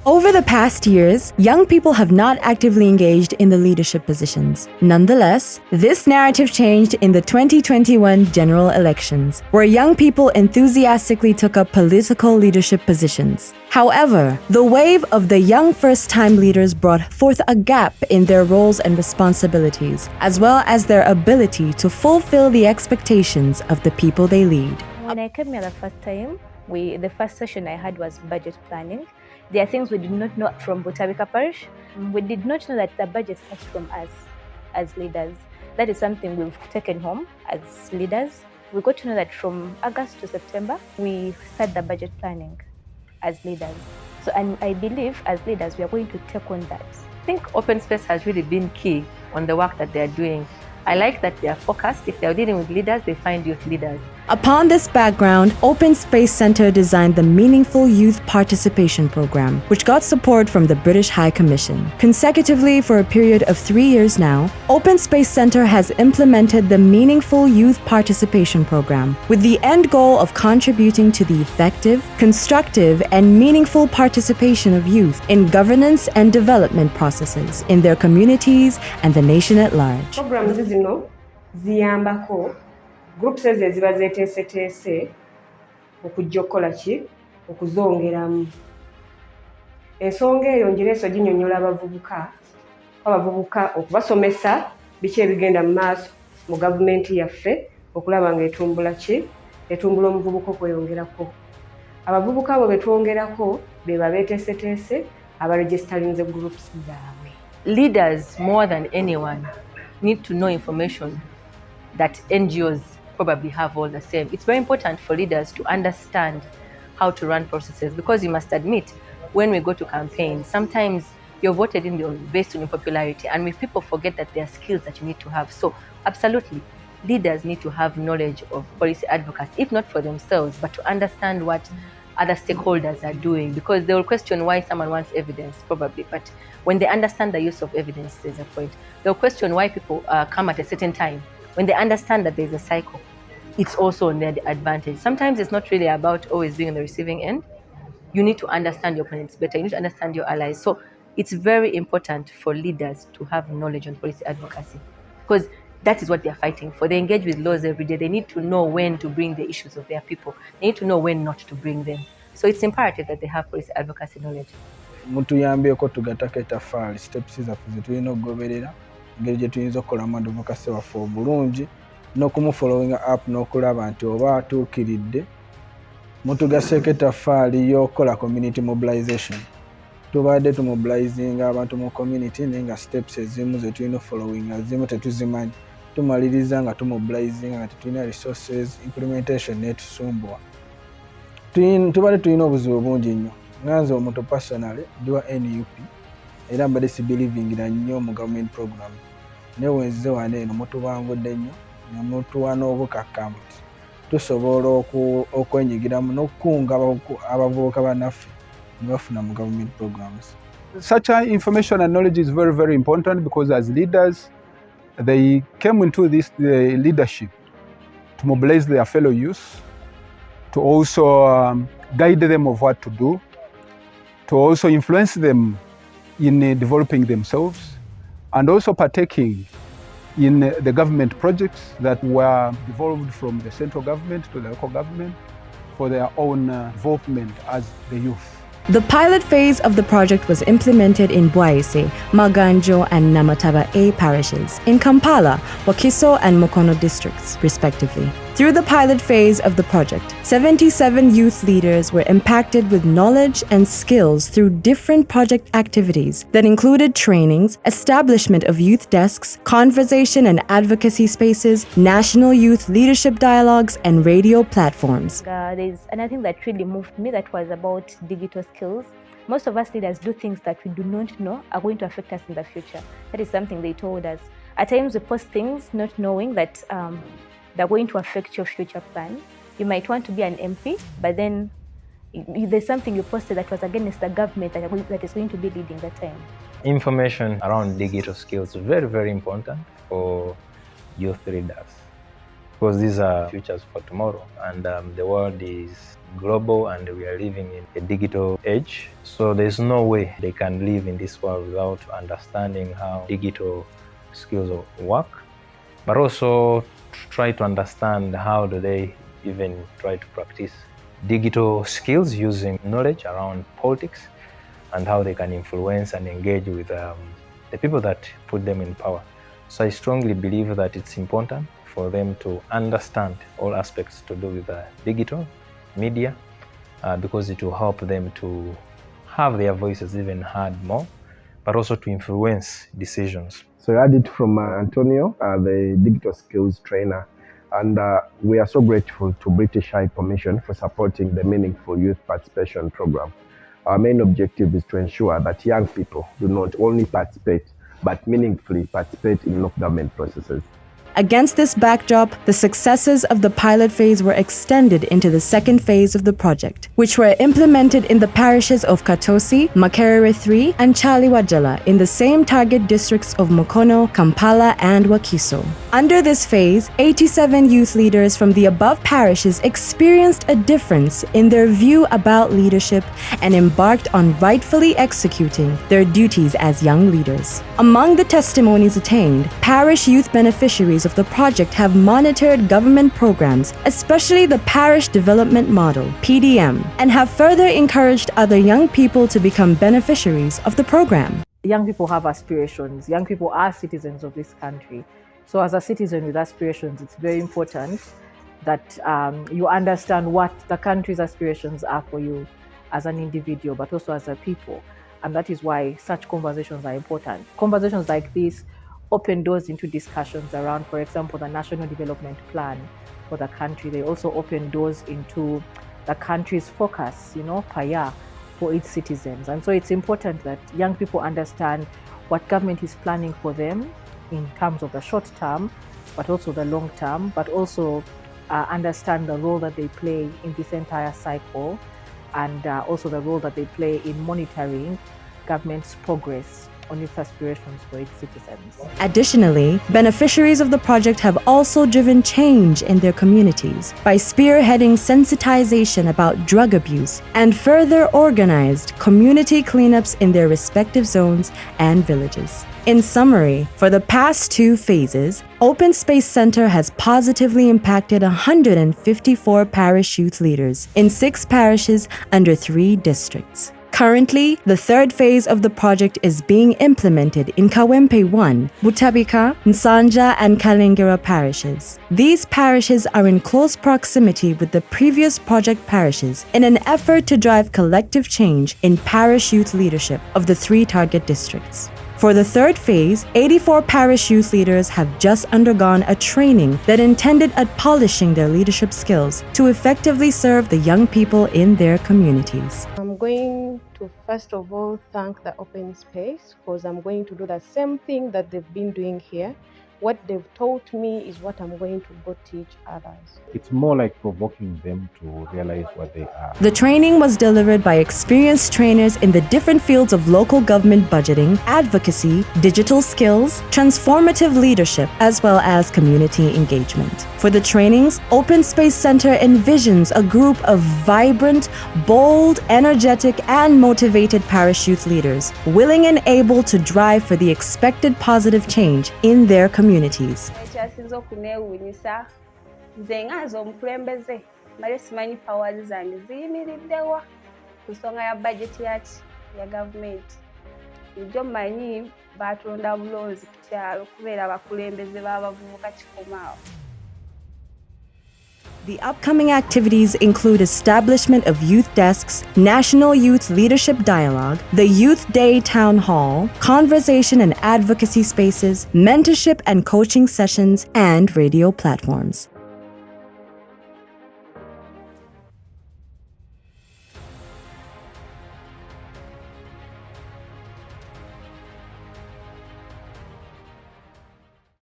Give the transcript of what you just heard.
Over the past years, young people have not actively engaged in the leadership positions. Nonetheless, this narrative changed in the 2021 general elections, where young people enthusiastically took up political leadership positions. However, the wave of the young first-time leaders brought forth a gap in their roles and responsibilities, as well as their ability to fulfill the expectations of the people they lead. When I came here the first time, the first session I had was budget planning. There are things we did not know from Butabika Parish. We did not know that the budget starts from us as leaders. That is something we've taken home as leaders. We got to know that from August to September, we start the budget planning as leaders. So, and I believe as leaders, we are going to take on that. I think open space has really been key on the work that they're doing. I like that they are focused. If they're dealing with leaders, they find youth leaders. Upon this background, Open Space Centre designed the Meaningful Youth Participation Program, which got support from the British High Commission. Consecutively for a period of 3 years now, Open Space Centre has implemented the Meaningful Youth Participation Program with the end goal of contributing to the effective, constructive, and meaningful participation of youth in governance and development processes in their communities and the nation at large. Programs zino ziyambako groups ezo eziba zeeteeseteese okujja okukola ki okuzongeramu. Ensonga eyo ngireeso ginyonnyola abavubuka okubasomesa biki ebigenda mu maaso mu gavumenti yaffe okulaba nga etumbula omuvubuka okweyongerako. Abavubuka abo betwongerako beba beeteeseteese abaregisterinze groups zaabwe. Leaders, more than anyone, need to know information that NGOs probably have all the same. It's very important for leaders to understand how to run processes, because you must admit, when we go to campaigns, sometimes you're voted in based on your popularity, and if people forget that there are skills that you need to have. So absolutely, leaders need to have knowledge of policy advocacy, if not for themselves, but to understand what other stakeholders are doing, because they will question why someone wants evidence, probably, but when they understand the use of evidence, there's a point. They'll question why people come at a certain time. When they understand that there's a cycle, it's also on their advantage. Sometimes it's not really about always being on the receiving end. You need to understand your opponents better. You need to understand your allies. So it's very important for leaders to have knowledge on policy advocacy, because that is what they're fighting for. They engage with laws every day. They need to know when to bring the issues of their people. They need to know when not to bring them. So it's imperative that they have policy advocacy knowledge. Mutuyambyeko tugatako ettaffaali steps zaffe ze tulina okugoberera engeri gye tuyinza okukolamu advocacy waffe obulungi n'okumufollowing up n'okulaba nti oba atuukiridde. Mutugaseeko ettaffaali y'okukola community mobilization. Tubadde tumobilizinga abantu mu community naye nga steps ezimu ze tulina following ezimu tetuzimanyi. Tumaliriza nga tumobilizinga nga tetulina resources, implementation netusumbuwa. Tubadde tulina obuzibu bungi nnyo. Nganze omuntu personally ndiwa NUP era mbadde sibelivingira nnyo mu government program. Naye wenzize wano eno mutubangudde nnyo ne mutuwa n'obukakkamu tusobola okwenyigiramu n'okukunga abavubuka bannaffe ne bafuna mu government programs. Such information and knowledge is very, very important, because as leaders, they came into this leadership to mobilize their fellow youth, to also guide them of what to do, to also influence them in developing themselves, and also partaking in the government projects that were devolved from the central government to the local government for their own involvement as the youth. The pilot phase of the project was implemented in Bwaise, Maganjo, and Namataba A parishes, in Kampala, Wakiso, and Mukono districts, respectively. Through the pilot phase of the project, 77 youth leaders were impacted with knowledge and skills through different project activities that included trainings, establishment of youth desks, conversation and advocacy spaces, national youth leadership dialogues, and radio platforms. There's another thing that really moved me, that was about digital skills. Most of us leaders do things that we do not know are going to affect us in the future. That is something they told us. At times we post things not knowing that they're going to affect your future plan. You might want to be an MP, but then there's something you posted that was against the government that is going to be leading the time. Information around digital skills is very, very important for youth leaders. because these are futures for tomorrow, and the world is global and we are living in a digital age. So there's no way they can live in this world without understanding how digital skills work, but also try to understand how do they even try to practice digital skills using knowledge around politics and how they can influence and engage with the people that put them in power. So I strongly believe that it's important for them to understand all aspects to do with digital media because it will help them to have their voices even heard more, but also to influence decisions. So I heard it from Antonio, the digital skills trainer, and we are so grateful to British High Commission for supporting the Meaningful Youth Participation Program. Our main objective is to ensure that young people do not only participate, but meaningfully participate in local government processes. Against this backdrop, the successes of the pilot phase were extended into the second phase of the project, which were implemented in the parishes of Katosi, Makerere 3, and Chaliwajala in the same target districts of Mukono, Kampala, and Wakiso. Under this phase, 87 youth leaders from the above parishes experienced a difference in their view about leadership and embarked on rightfully executing their duties as young leaders. Among the testimonies attained, parish youth beneficiaries of the project have monitored government programs, especially the Parish Development Model, PDM, and have further encouraged other young people to become beneficiaries of the program. Young people have aspirations. Young people are citizens of this country. So as a citizen with aspirations, it's very important that you understand what the country's aspirations are for you as an individual, but also as a people. And that is why such conversations are important. Conversations like this open doors into discussions around, for example, the National Development Plan for the country. They also open doors into the country's focus, per year for its citizens. And so it's important that young people understand what government is planning for them in terms of the short term, but also the long term, but also understand the role that they play in this entire cycle, and also the role that they play in monitoring government's progress on its aspirations for its citizens. Additionally, beneficiaries of the project have also driven change in their communities by spearheading sensitization about drug abuse and further organized community cleanups in their respective zones and villages. In summary, for the past two phases, Open Space Center has positively impacted 154 parish youth leaders in 6 parishes under 3 districts. Currently, the third phase of the project is being implemented in Kawempe 1, Butabika, Nsanja, and Kalengera parishes. These parishes are in close proximity with the previous project parishes in an effort to drive collective change in parish youth leadership of the 3 target districts. For the third phase, 84 parish youth leaders have just undergone a training that intended at polishing their leadership skills to effectively serve the young people in their communities. I'm going to first of all thank the Open Space, because I'm going to do the same thing that they've been doing here. What they've taught me is what I'm going to go teach others. It's more like provoking them to realize what they are. The training was delivered by experienced trainers in the different fields of local government budgeting, advocacy, digital skills, transformative leadership, as well as community engagement. For the trainings, Open Space Center envisions a group of vibrant, bold, energetic, and motivated parish youth leaders, willing and able to drive for the expected positive change in their communities. Ekyasinze okuneewuunyisa nze nga omukulembeze male simanyi powers zange ziyimiriddewa ku nsonga ya bajeti ya gavumenti. Ibyo mmanyi baatulonda bulonzi ku kyalo kubeera abakulembeze b'abavubuka kikomaawo. The upcoming activities include establishment of youth desks, National Youth Leadership Dialogue, the Youth Day Town Hall, conversation and advocacy spaces, mentorship and coaching sessions, and radio platforms.